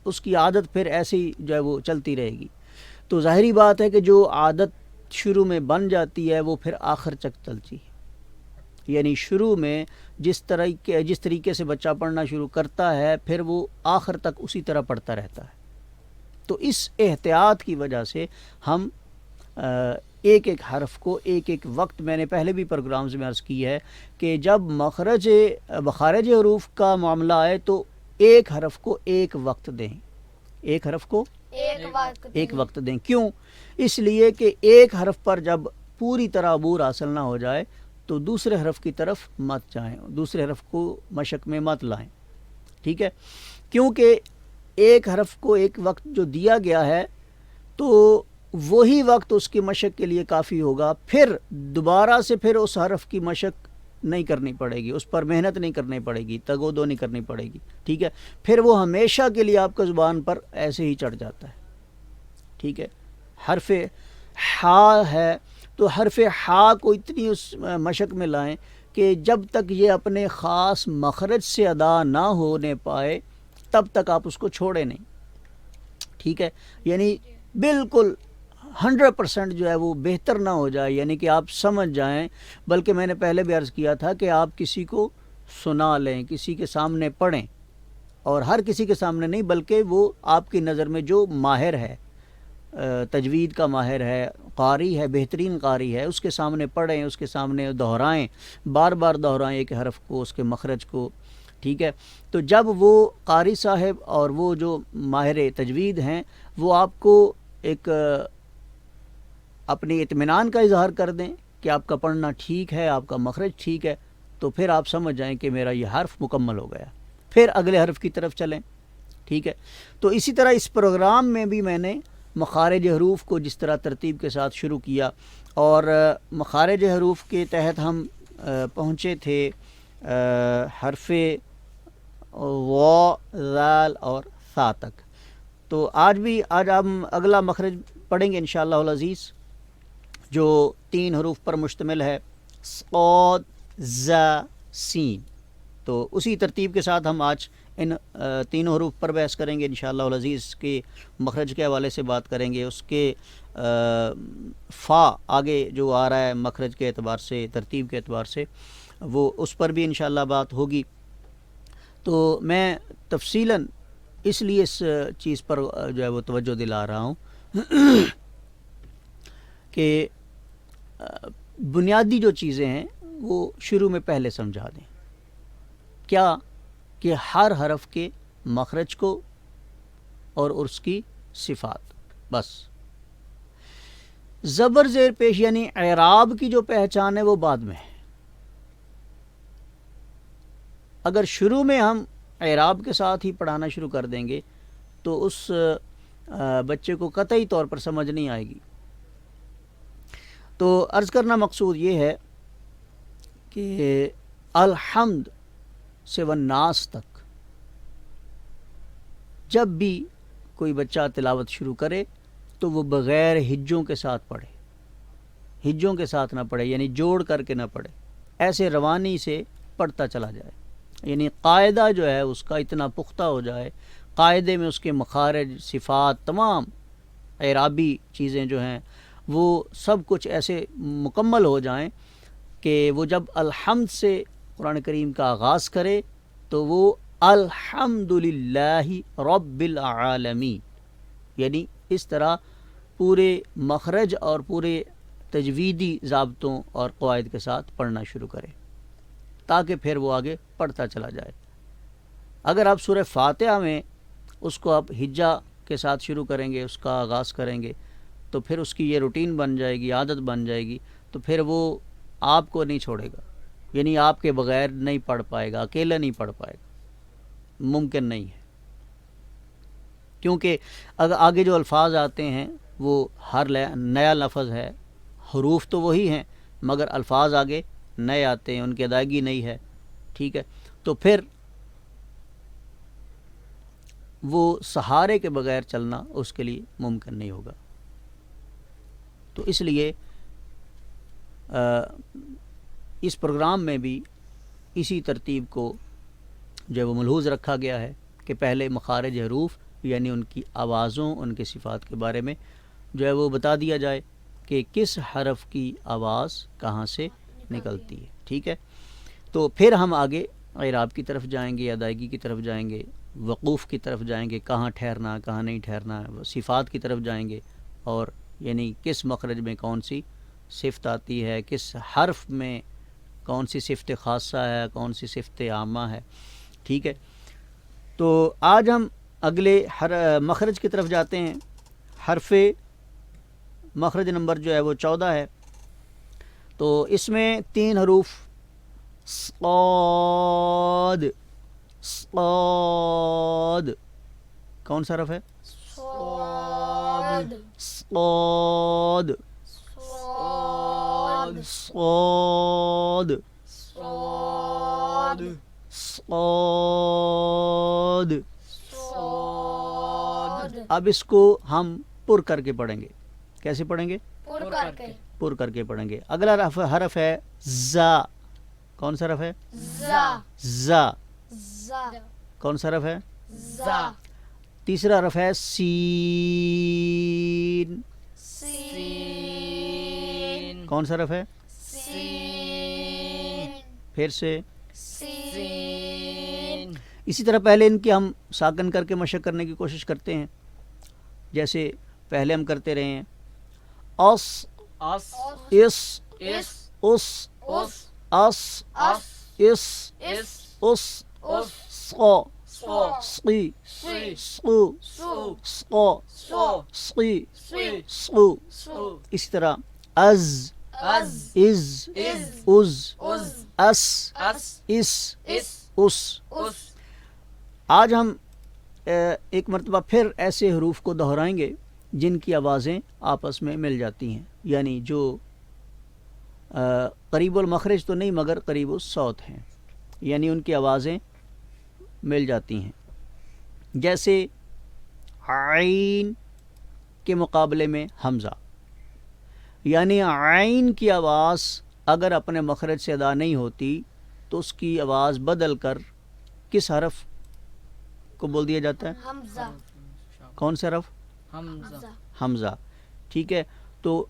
اس کی عادت پھر ایسے ہی جو ہے وہ چلتی رہے گی. تو ظاہری بات ہے کہ جو عادت شروع میں بن جاتی ہے وہ پھر آخر تک چلتی ہے، یعنی شروع میں جس طریقے سے بچہ پڑھنا شروع کرتا ہے پھر وہ آخر تک اسی طرح پڑھتا رہتا ہے. تو اس احتیاط کی وجہ سے ہم ایک ایک حرف کو ایک ایک وقت، میں نے پہلے بھی پروگرامز میں عرض کی ہے کہ جب مخارج حروف کا معاملہ آئے تو ایک حرف کو ایک وقت دیں، ایک حرف کو ایک وقت دیں. کیوں؟ اس لیے کہ ایک حرف پر جب پوری طرح عبور حاصل نہ ہو جائے تو دوسرے حرف کی طرف مت جائیں، دوسرے حرف کو مشق میں مت لائیں. ٹھیک ہے؟ کیونکہ ایک حرف کو ایک وقت جو دیا گیا ہے تو وہی وقت اس کی مشق کے لیے کافی ہوگا. پھر دوبارہ سے پھر اس حرف کی مشق نہیں کرنی پڑے گی، اس پر محنت نہیں کرنی پڑے گی، تگ و دو نہیں کرنی پڑے گی. ٹھیک ہے؟ پھر وہ ہمیشہ کے لیے آپ کو زبان پر ایسے ہی چڑھ جاتا ہے. ٹھیک ہے؟ حرف حا ہے تو حرف حا کو اتنی اس مشق میں لائیں کہ جب تک یہ اپنے خاص مخرج سے ادا نہ ہونے پائے تب تک آپ اس کو چھوڑیں نہیں. ٹھیک ہے؟ یعنی بالکل 100% جو ہے وہ بہتر نہ ہو جائے، یعنی کہ آپ سمجھ جائیں. بلکہ میں نے پہلے بھی عرض کیا تھا کہ آپ کسی کو سنا لیں، کسی کے سامنے پڑھیں، اور ہر کسی کے سامنے نہیں بلکہ وہ آپ کی نظر میں جو ماہر ہے، تجوید کا ماہر ہے، قاری ہے، بہترین قاری ہے، اس کے سامنے پڑھیں، اس کے سامنے دہرائیں، بار بار دہرائیں ایک حرف کو، اس کے مخرج کو. ٹھیک ہے؟ تو جب وہ قاری صاحب اور وہ جو ماہر تجوید ہیں وہ آپ کو ایک اپنی اطمینان کا اظہار کر دیں کہ آپ کا پڑھنا ٹھیک ہے، آپ کا مخرج ٹھیک ہے، تو پھر آپ سمجھ جائیں کہ میرا یہ حرف مکمل ہو گیا. پھر اگلے حرف کی طرف چلیں. ٹھیک ہے؟ تو اسی طرح اس پروگرام میں بھی میں نے مخارج حروف کو جس طرح ترتیب کے ساتھ شروع کیا، اور مخارج حروف کے تحت ہم پہنچے تھے حرف و، ذال اور ثا تک. تو آج ہم اگلا مخرج پڑھیں گے انشاءاللہ العزیز، جو 3 حروف پر مشتمل ہے، صاد، ز، سین. تو اسی ترتیب کے ساتھ ہم آج ان تینوں حروف پر بحث کریں گے انشاءاللہ العزیز. کے مخرج کے حوالے سے بات کریں گے، اس کے فا آگے جو آ رہا ہے مخرج کے اعتبار سے، ترتیب کے اعتبار سے، وہ اس پر بھی انشاءاللہ بات ہوگی. تو میں تفصیلاً اس لیے اس چیز پر جو ہے وہ توجہ دلا رہا ہوں کہ بنیادی جو چیزیں ہیں وہ شروع میں پہلے سمجھا دیں. کیا؟ کہ ہر حرف کے مخرج کو اور اس کی صفات. بس زبر زیر پیش یعنی اعراب کی جو پہچان ہے وہ بعد میں ہے. اگر شروع میں ہم اعراب کے ساتھ ہی پڑھانا شروع کر دیں گے تو اس بچے کو قطعی طور پر سمجھ نہیں آئے گی. تو عرض کرنا مقصود یہ ہے کہ الحمد سے والناس تک جب بھی کوئی بچہ تلاوت شروع کرے تو وہ بغیر ہجوں کے ساتھ پڑھے، ہجوں کے ساتھ نہ پڑھے، یعنی جوڑ کر کے نہ پڑھے، ایسے روانی سے پڑھتا چلا جائے. یعنی قاعدہ جو ہے اس کا اتنا پختہ ہو جائے، قاعدے میں اس کے مخارج، صفات، تمام اعرابی چیزیں جو ہیں وہ سب کچھ ایسے مکمل ہو جائیں کہ وہ جب الحمد سے قرآن کریم کا آغاز کرے تو وہ الحمدللہ رب العالمین، یعنی اس طرح پورے مخرج اور پورے تجویدی ضابطوں اور قواعد کے ساتھ پڑھنا شروع کرے تاکہ پھر وہ آگے پڑھتا چلا جائے. اگر آپ سورہ فاتحہ میں اس کو آپ ہجہ کے ساتھ شروع کریں گے، اس کا آغاز کریں گے، تو پھر اس کی یہ روٹین بن جائے گی، عادت بن جائے گی، تو پھر وہ آپ کو نہیں چھوڑے گا، یعنی آپ کے بغیر نہیں پڑھ پائے گا، اکیلا نہیں پڑھ پائے گا، ممکن نہیں ہے. کیونکہ اگر آگے جو الفاظ آتے ہیں وہ ہر نیا لفظ ہے، حروف تو وہی ہیں مگر الفاظ آگے نئے آتے ہیں، ان کی ادائیگی نہیں ہے. ٹھیک ہے؟ تو پھر وہ سہارے کے بغیر چلنا اس کے لیے ممکن نہیں ہوگا. تو اس لیے اس پروگرام میں بھی اسی ترتیب کو جو وہ ملحوظ رکھا گیا ہے کہ پہلے مخارج حروف یعنی ان کی آوازوں، ان کے صفات کے بارے میں جو ہے وہ بتا دیا جائے کہ کس حرف کی آواز کہاں سے نکلتی ہے. ٹھیک ہے؟ تو پھر ہم آگے اعراب کی طرف جائیں گے، ادائیگی کی طرف جائیں گے، وقوف کی طرف جائیں گے، کہاں ٹھہرنا کہاں نہیں ٹھہرنا، صفات کی طرف جائیں گے، اور یعنی کس مخرج میں کون سی صفت آتی ہے، کس حرف میں کون سی صفت خاصہ ہے، کون سی صفت عامہ ہے. ٹھیک ہے؟ تو آج ہم اگلے مخرج کی طرف جاتے ہیں. حرف مخرج نمبر جو ہے وہ 14 ہے. تو اس میں 3 حروف صاد. صاد کون سا حرف ہے؟ صاد صاد. صاد صاد. صاد صاد. صاد. اب اس کو ہم پر کر کے پڑھیں گے. کیسے پڑھیں گے؟ پر کر کے. پر کر کے پڑھیں گے. اگلا حرف ہے زا. کون سا حرف ہے؟ زا. زا. زا. کون سا حرف ہے؟ زا. تیسرا حرف ہے سین. سین. کون سا حرف ہے؟ سین. پھر سے. سین. اسی طرح پہلے ان کی ہم ساکن کر کے مشق کرنے کی کوشش کرتے ہیں. جیسے پہلے ہم کرتے رہے ہیں اس اس. اس اس. اس اس. اس اس. اس اس. اس اس. صا صا. صی سی. صو سو. صا سو. صی سی. صو. سو. اسی طرح از از. از از. از از. اس اس. اس اس. اس. اس. آج ہم ایک مرتبہ پھر ایسے حروف کو دہرائیں گے جن کی آوازیں آپس میں مل جاتی ہیں، یعنی جو قریب المخرج تو نہیں مگر قریب الصوت ہیں، یعنی ان کی آوازیں مل جاتی ہیں. جیسے عین کے مقابلے میں حمزہ، یعنی عین کی آواز اگر اپنے مخرج سے ادا نہیں ہوتی تو اس کی آواز بدل کر کس حرف کو بول دیا جاتا ہے؟ حمزہ. کون سا حرف؟ حمزہ. حمزہ. ٹھیک ہے، تو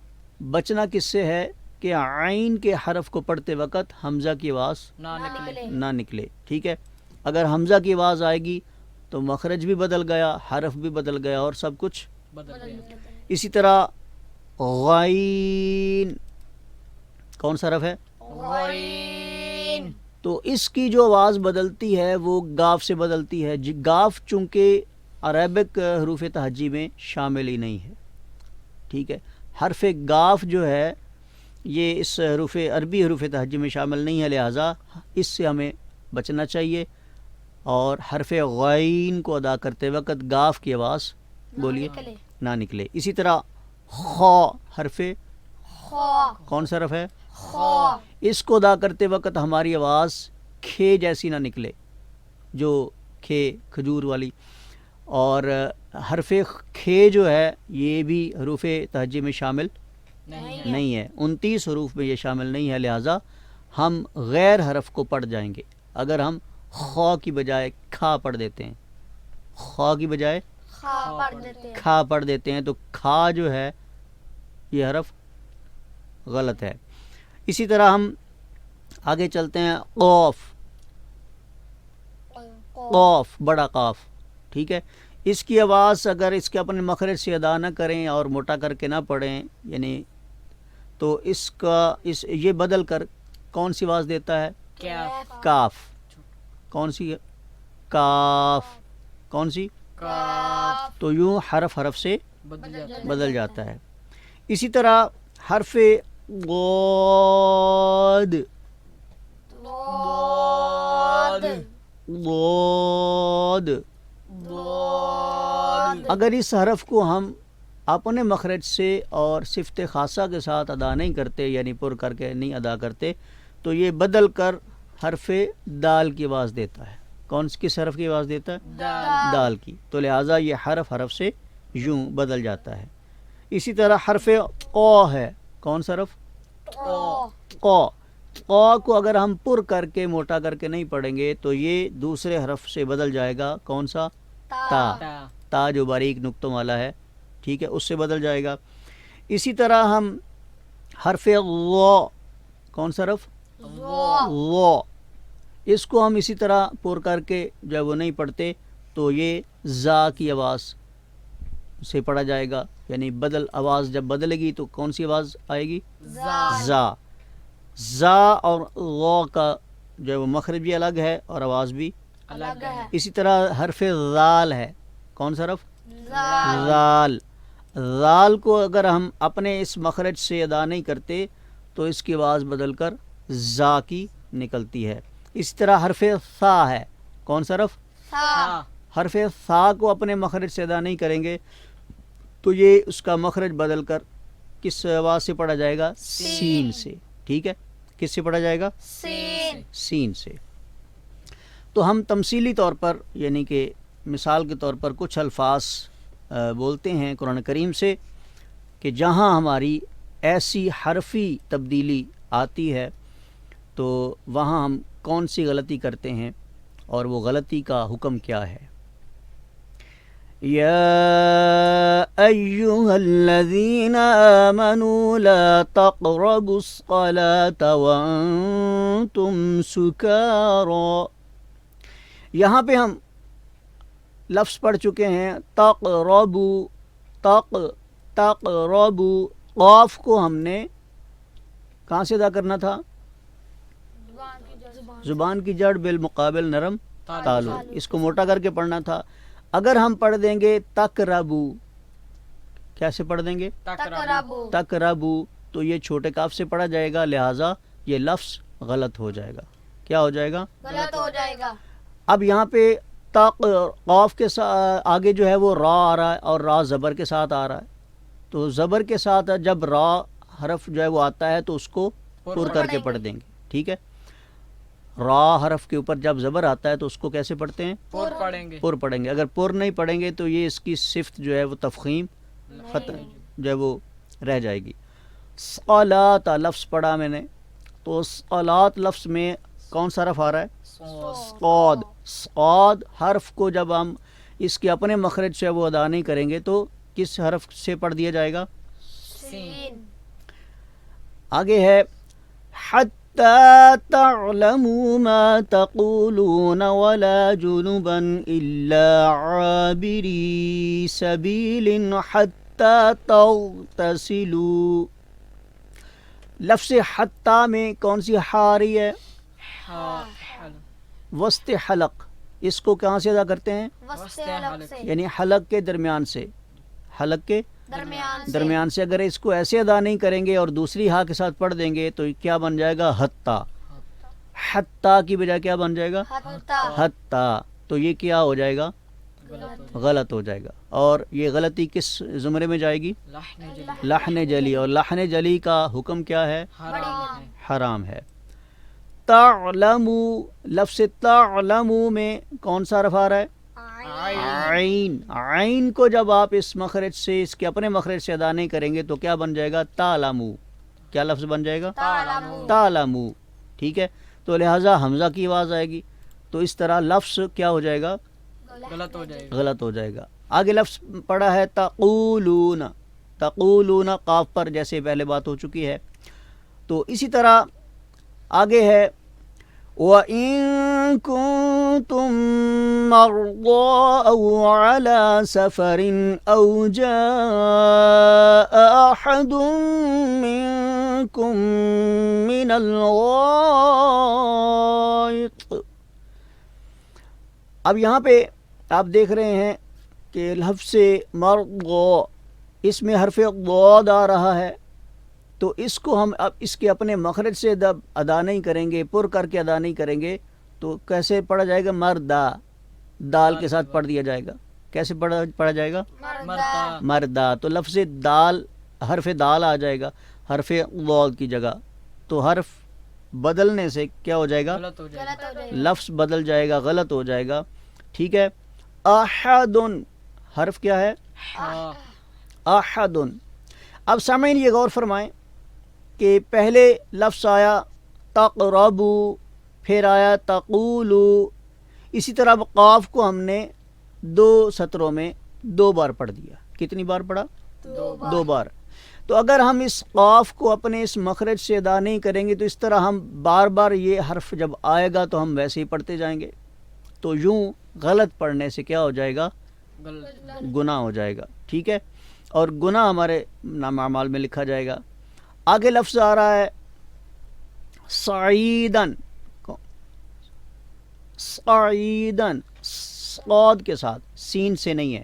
بچنا کس سے ہے کہ عین کے حرف کو پڑھتے وقت حمزہ کی آواز نہ نکلے. نہ نکلے. ٹھیک ہے، اگر حمزہ کی آواز آئے گی تو مخرج بھی بدل گیا، حرف بھی بدل گیا اور سب کچھ. بدل گیا. اسی طرح غین کون سا حرف ہے؟ غین. تو اس کی جو آواز بدلتی ہے وہ گاف سے بدلتی ہے. گاف چونکہ عربک حروف تہجی میں شامل ہی نہیں ہے. ٹھیک ہے، حرف گاف جو ہے یہ اس عربی حروف تہجی میں شامل نہیں ہے، لہٰذا اس سے ہمیں بچنا چاہیے اور حرف غین کو ادا کرتے وقت گاف کی آواز بولیے نہ نکلے. اسی طرح خا حرف خا. کون سا حرف ہے؟ خا. اس کو ادا کرتے وقت ہماری آواز کھے جیسی نہ نکلے، جو کھے کھجور والی. اور حرف کھے جو ہے یہ بھی حروف تہجی میں شامل نہیں ہے. 29 حروف میں یہ شامل نہیں ہے، لہٰذا ہم غیر حرف کو پڑھ جائیں گے. اگر ہم خا کی بجائے کھا پڑھ دیتے ہیں، خا کی بجائے خا پڑھ دیتے ہیں. کھا پڑھ دیتے ہیں تو کھا جو ہے یہ حرف غلط ہے. اسی طرح ہم آگے چلتے ہیں قوف. قوف بڑا قاف. ٹھیک ہے، اس کی آواز اگر اس کے اپنے مخرج سے ادا نہ کریں اور موٹا کر کے نہ پڑھیں یعنی تو اس کا یہ بدل کر کون سی آواز دیتا ہے؟ کاف. کون سی؟ کاف. کون سی؟ کاف. تو یوں حرف سے بدل جاتا ہے. اسی طرح حرف ضاد. ضاد. ضاد. ضاد. اگر اس حرف کو ہم اپنے مخرج سے اور صفت خاصہ کے ساتھ ادا نہیں کرتے، یعنی پر کر کے نہیں ادا کرتے، تو یہ بدل کر حرف دال کی آواز دیتا ہے. کس حرف کی آواز دیتا ہے؟ دال کی. تو لہٰذا یہ حرف سے یوں بدل جاتا ہے. اسی طرح حرف قا ہے. کون سا حرف؟ قا. قا کو اگر ہم پر کر کے موٹا کر کے نہیں پڑھیں گے تو یہ دوسرے حرف سے بدل جائے گا. کون سا؟ تا. تا جو باریک نقطوں والا ہے، ٹھیک ہے، اس سے بدل جائے گا. اسی طرح ہم حرف غا. کون سا حرف؟ غا. اس کو ہم اسی طرح پر کر کے جب وہ نہیں پڑھتے تو یہ زا کی آواز سے پڑھا جائے گا، یعنی آواز جب بدلے گی تو کون سی آواز آئے گی؟ زا. زا اور غا کا جو مخرج بھی الگ ہے اور آواز بھی الگ ہے. اسی طرح حرف ذال ہے. کون سا حرف؟ زال. ذال. ذال کو اگر ہم اپنے اس مخرج سے ادا نہیں کرتے تو اس کی آواز بدل کر زا کی نکلتی ہے. اسی طرح حرف ثا ہے. کون سا حرف؟ ثا. حرف ثا کو اپنے مخرج سے ادا نہیں کریں گے تو یہ اس کا مخرج بدل کر کس آواز سے پڑھا جائے گا؟ سین سے. ٹھیک ہے، کس سے پڑھا جائے گا؟ سین. سین سے. تو ہم تمثیلی طور پر یعنی کہ مثال کے طور پر کچھ الفاظ بولتے ہیں قرآن کریم سے کہ جہاں ہماری ایسی حرفی تبدیلی آتی ہے تو وہاں ہم کون سی غلطی کرتے ہیں اور وہ غلطی کا حکم کیا ہے. یا ایہا الذین آمنوا لا تقربوا الصلاة وانتم سکارا. یہاں پہ ہم لفظ پڑھ چکے ہیں تقربوا. تقربوا قاف کو ہم نے کہاں سے ادا کرنا تھا؟ زبان کی جڑ بالمقابل نرم تالو. اس کو موٹا کر کے پڑھنا تھا. اگر ہم پڑھ دیں گے تقربو، کیسے پڑھ دیں گے؟ تقربو. تقربو تو یہ چھوٹے کاف سے پڑھا جائے گا، لہٰذا یہ لفظ غلط ہو جائے گا. کیا ہو جائے گا؟ غلط ہو جائے گا. اب یہاں پہ قاف کے آگے جو ہے وہ را آ رہا ہے اور را زبر کے ساتھ آ رہا ہے. تو زبر کے ساتھ جب را حرف جو ہے وہ آتا ہے تو اس کو پر کر کے پڑھ دیں گے. ٹھیک ہے، را حرف کے اوپر جب زبر آتا ہے تو اس کو کیسے پڑھتے ہیں؟ پر پڑھیں گے. پر پڑھیں گے. اگر پر نہیں پڑھیں گے تو یہ اس کی صفت جو ہے وہ تفخیم ختم جو ہے وہ رہ جائے گی. صلاۃ لفظ پڑھا میں نے تو صلاۃ لفظ میں کون سا حرف آ رہا ہے؟ صاد. صاد حرف کو جب ہم اس کے اپنے مخرج سے وہ ادا نہیں کریں گے تو کس حرف سے پڑھ دیا جائے گا؟ سین. آگے ہے حتی تعلموا ما تقولون ولا جنبا الا عابری سبیل حتی تغتسلوا. لفظ حتی میں کون سی ہا رہی ہے؟ وسط حلق. اس کو کہاں سے ادا کرتے ہیں؟ وسط حلق سے. یعنی حلق کے درمیان سے. حلق کے درمیان سے اگر اس کو ایسے ادا نہیں کریں گے اور دوسری ہا کے ساتھ پڑھ دیں گے تو کیا بن جائے گا؟ حتی. حتی کی بجائے کیا بن جائے گا؟ حتی. حتی. تو یہ کیا ہو جائے گا؟ غلط ہو جائے گا. اور یہ غلطی کس زمرے میں جائے گی؟ لحن جلی. اور لحن جلی کا حکم کیا ہے؟ حرام ہے. تعلمو لفظ تعلمو میں کون سا حرف آ رہا ہے؟ عین. عین کو جب آپ اس مخرج سے اس کے اپنے مخرج سے ادا نہیں کریں گے تو کیا بن جائے گا؟ تعلمو. کیا لفظ بن جائے گا؟ تعلمو. تعلمو. ٹھیک ہے، تو لہٰذا حمزہ کی آواز آئے گی تو اس طرح لفظ کیا ہو جائے گا؟ غلط ہو جائے گا. غلط ہو جائے گا. آگے لفظ پڑا ہے تقولون. تقولون قاف پر جیسے پہلے بات ہو چکی ہے. تو اسی طرح آگے ہے وَإِن كُنتُم مَّرْضَىٰ أَوْ عَلَىٰ سَفَرٍ أَوْ جَاءَ أَحَدٌ مِّنكُم مِّنَ الْغَائِطِ. اب یہاں پہ آپ دیکھ رہے ہیں کہ لفظ مرض اس میں حرف ضاد آ رہا ہے تو اس کو ہم اب اس کے اپنے مخرج سے ادا نہیں کریں گے، پر کر کے ادا نہیں کریں گے تو کیسے پڑھا جائے گا؟ مردا. دال کے ساتھ پڑھ دیا جائے گا. کیسے پڑھا جائے گا؟ مردا. مردا. تو لفظ دال حرف دال آ جائے گا حرف ضاد کی جگہ. تو حرف بدلنے سے کیا ہو جائے گا؟ غلط ہو جائے غلط ہو جائے گا. لفظ بدل جائے گا، غلط ہو جائے گا. ٹھیک ہے. احد حرف کیا ہے؟ گا. احد. اب سامعین یہ غور فرمائیں کہ پہلے لفظ آیا تقربو، پھر آیا تقولو. اسی طرح قاف کو ہم نے 2 سطروں میں 2 بار پڑھ دیا. کتنی بار پڑھا؟ 2 بار. تو اگر ہم اس قاف کو اپنے اس مخرج سے ادا نہیں کریں گے تو اس طرح ہم بار بار یہ حرف جب آئے گا تو ہم ویسے ہی پڑھتے جائیں گے. تو یوں غلط پڑھنے سے کیا ہو جائے گا؟ گناہ ہو جائے گا. ٹھیک ہے، اور گناہ ہمارے نام اعمال میں لکھا جائے گا. آگے لفظ آ رہا ہے سعیدن. صعیدن، صاد کے ساتھ، سین سے نہیں ہے،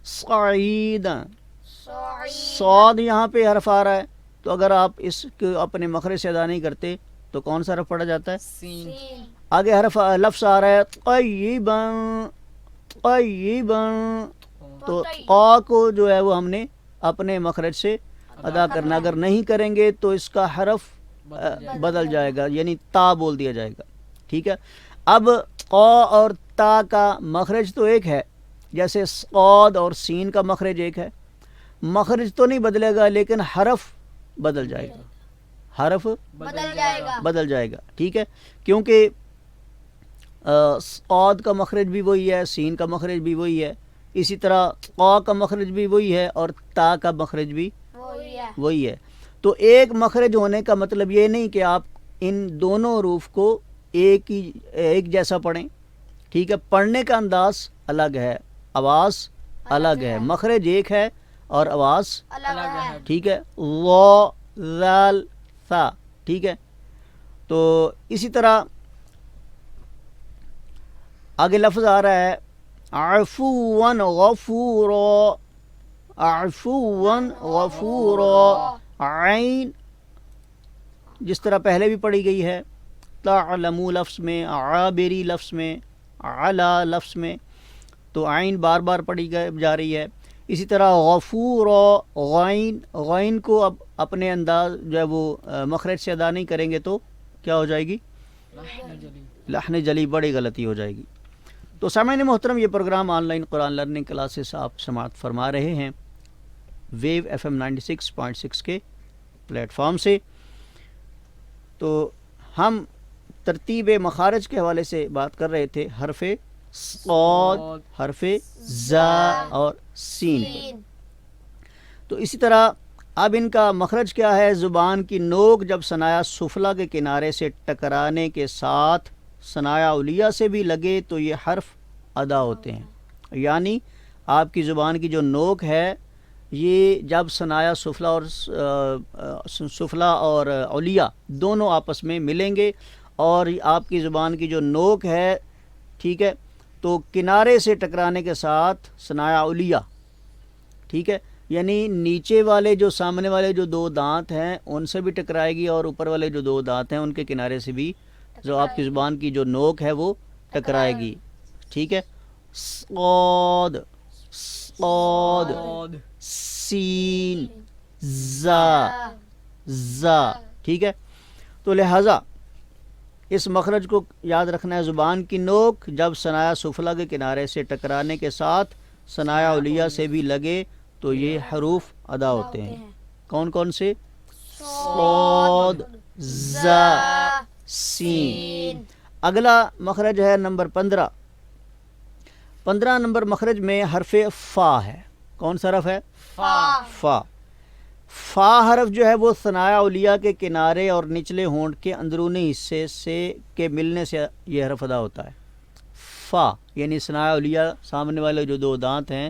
صعیدن، صاد یہاں پہ حرف آ رہا ہے، تو اگر آپ اس کو اپنے مخرج سے ادا نہیں کرتے تو کون سا حرف پڑھا جاتا ہے؟ سین. آگے حرف لفظ آ رہا ہے طیباً، طیباً، تو قا کو جو ہے وہ ہم نے اپنے مخرج سے ادا کرنا، اگر نہیں کریں گے تو اس کا حرف بدل جائے گا، یعنی تا بول دیا جائے گا. ٹھیک ہے، اب قا اور تا کا مخرج تو ایک ہے، جیسے صاد اور سین کا مخرج ایک ہے، مخرج تو نہیں بدلے گا لیکن حرف بدل جائے گا، حرف بدل جائے گا. بدل جائے گا. ٹھیک ہے، کیونکہ صاد کا مخرج بھی وہی ہے، سین کا مخرج بھی وہی ہے، اسی طرح قا کا مخرج بھی وہی ہے اور تا کا مخرج بھی وہی ہے. وہی ہے. تو ایک مخرج ہونے کا مطلب یہ نہیں کہ آپ ان دونوں حروف کو ایک جیسا پڑھیں. ٹھیک ہے، پڑھنے کا انداز الگ ہے، آواز الگ ہے، مخرج ایک ہے اور آواز الگ ہے. ٹھیک ہے، وا ذال ثا. ٹھیک ہے، تو اسی طرح آگے لفظ آ رہا ہے عفواً غفورا، عفواً غفورا، عین جس طرح پہلے بھی پڑھی گئی ہے، تعلمو لفظ میں، عابری لفظ میں، علا لفظ میں، تو عین بار بار پڑھی جا رہی ہے. اسی طرح غفورا، غین، غین کو اب اپنے انداز جو ہے وہ مخرج سے ادا نہیں کریں گے تو کیا ہو جائے گی؟ لحن جلی، بڑی غلطی ہو جائے گی. تو سامعین محترم، یہ programme online Quran learning classes آپ سماعت فرما رہے ہیں ویو FM 96.6 کے پلیٹ فارم سے. تو ہم ترتیب مخارج کے حوالے سے بات کر رہے تھے، حرف صاد، حرف زا اور سین. تو اسی طرح اب ان کا مخرج کیا ہے؟ زبان کی نوک جب ثنایا سفلا کے کنارے سے ٹکرانے کے ساتھ ثنایا علیہ سے بھی لگے تو یہ حرف ادا ہوتے ہیں. یعنی آپ کی زبان کی جو نوک ہے یہ جب ثنایا سفلا اور علیہ دونوں آپس میں ملیں گے اور آپ کی زبان کی جو نوک ہے، ٹھیک ہے، تو کنارے سے ٹکرانے کے ساتھ ثنایا علیہ، ٹھیک ہے، یعنی نیچے والے جو سامنے والے جو دو دانت ہیں ان سے بھی ٹکرائے گی اور اوپر والے جو دو دانت ہیں ان کے کنارے سے بھی جو آپ کی زبان کی جو نوک ہے وہ ٹکرائے گی. ٹھیک ہے، صاد، صاد، سین، زا، زا. ٹھیک ہے، تو لہٰذا اس مخرج کو یاد رکھنا ہے، زبان کی نوک جب ثنایا سفلا کے کنارے سے ٹکرانے کے ساتھ ثنایا علیہ سے بھی لگے تو یہ حروف ادا ہوتے ہیں. کون کون سے؟ صاد، زا، سین. اگلا مخرج ہے نمبر 15. 15 نمبر مخرج میں حرف فا ہے. کون سا حرف ہے؟ فا. فا حرف جو ہے وہ ثنایا علیہ کے کنارے اور نچلے ہونٹ کے اندرونی حصے سے کے ملنے سے یہ حرف ادا ہوتا ہے. فا یعنی ثنایا علیہ سامنے والے جو دو دانت ہیں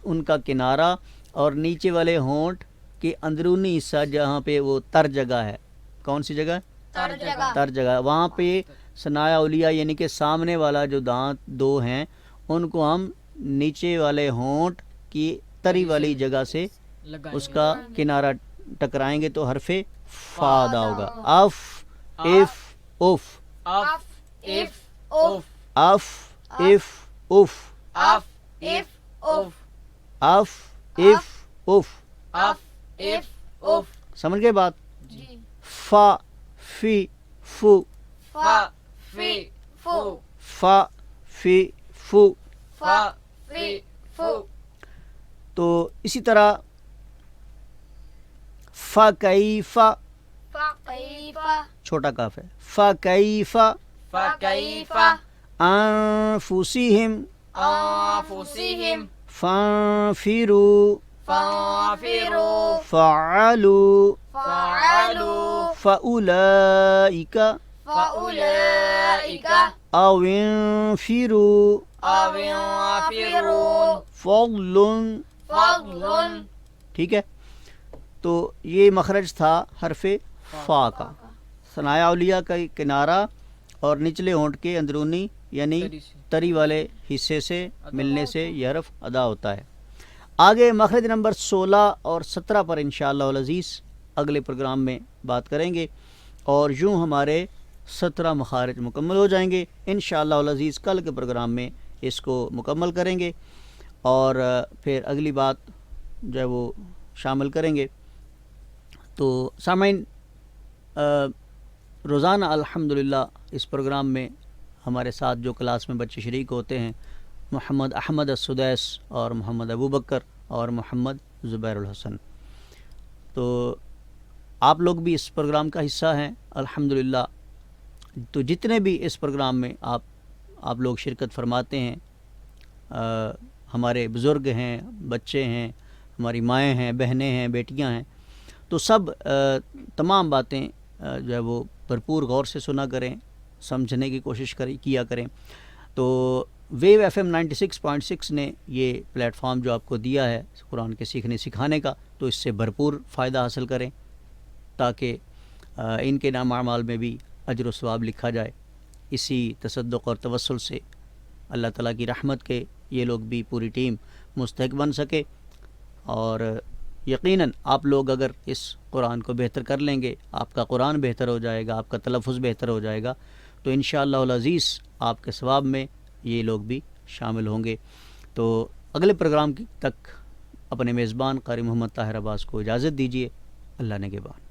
ان کا کنارہ اور نیچے والے ہونٹ کے اندرونی حصہ جہاں پہ وہ تر جگہ ہے. کون سی جگہ؟ تر جگہ. وہاں پہ ثنایا علیہ یعنی کہ سامنے والا جو دانت دو ہیں ان کو ہم نیچے والے ہونٹ کی تری والی جگہ سے اس کا کنارہ ٹکرائیں گے تو حرف فا ادا ہوگا. If, if, if, if, if, if, if, if, if, if, if, if, if, if, if. If, if, if. سمجھ گئے بات؟ جی. فا، فی، فو، فا، فی، فو، فا، فی، فو. فا، فی، فو. تو اسی طرح فا کیفا، فا کیف، چھوٹا کاف ہے، فا کیفا، فا کیف، انفسہم، انفسہم، فانفروا، فانفروا، فعلوا، فعلوا، فاولئک، فاولئک، او انفروا، او انفروا، فضل. فضل. ٹھیک ہے، تو یہ مخرج تھا حرف فا کا، ثنایا علیہ کا کنارہ اور نچلے ہونٹ کے اندرونی یعنی تری سے۔ تری والے حصے سے ادا ملنے سے یہ حرف ادا ہوتا ہے۔ آگے مخرج نمبر 16 اور 17 پر انشاءاللہ العزیز اگلے پروگرام میں بات کریں گے، اور یوں ہمارے 17 مخارج مکمل ہو جائیں گے۔ انشاءاللہ العزیز کل کے پروگرام میں اس کو مکمل کریں گے، اور پھر اگلی بات جو ہے وہ شامل کریں گے۔ تو سامعین، روزانہ الحمدللہ اس پروگرام میں ہمارے ساتھ جو کلاس میں بچے شریک ہوتے ہیں، محمد احمد السدیس اور محمد ابو بکر اور محمد زبیر الحسن، تو آپ لوگ بھی اس پروگرام کا حصہ ہیں الحمدللہ۔ تو جتنے بھی اس پروگرام میں آپ لوگ شرکت فرماتے ہیں، ہمارے بزرگ ہیں، بچے ہیں، ہماری مائیں ہیں، بہنیں ہیں، بیٹیاں ہیں، تو سب تمام باتیں جو ہے وہ بھرپور غور سے سنا کریں، سمجھنے کی کوشش کیا کریں۔ تو ویو ایف ایم 96.6 نے یہ پلیٹ فارم جو آپ کو دیا ہے قرآن کے سیکھنے سکھانے کا، تو اس سے بھرپور فائدہ حاصل کریں تاکہ ان کے نام اعمال میں بھی اجر و ثواب لکھا جائے۔ اسی تصدق اور توسل سے اللہ تعالیٰ کی رحمت کے یہ لوگ بھی پوری ٹیم مستحق بن سکے، اور یقیناً آپ لوگ اگر اس قرآن کو بہتر کر لیں گے، آپ کا قرآن بہتر ہو جائے گا، آپ کا تلفظ بہتر ہو جائے گا، تو انشاءاللہ العزیز آپ کے ثواب میں یہ لوگ بھی شامل ہوں گے۔ تو اگلے پروگرام تک اپنے میزبان قاری محمد طاہر عباس کو اجازت دیجیے۔ اللہ نگہبان۔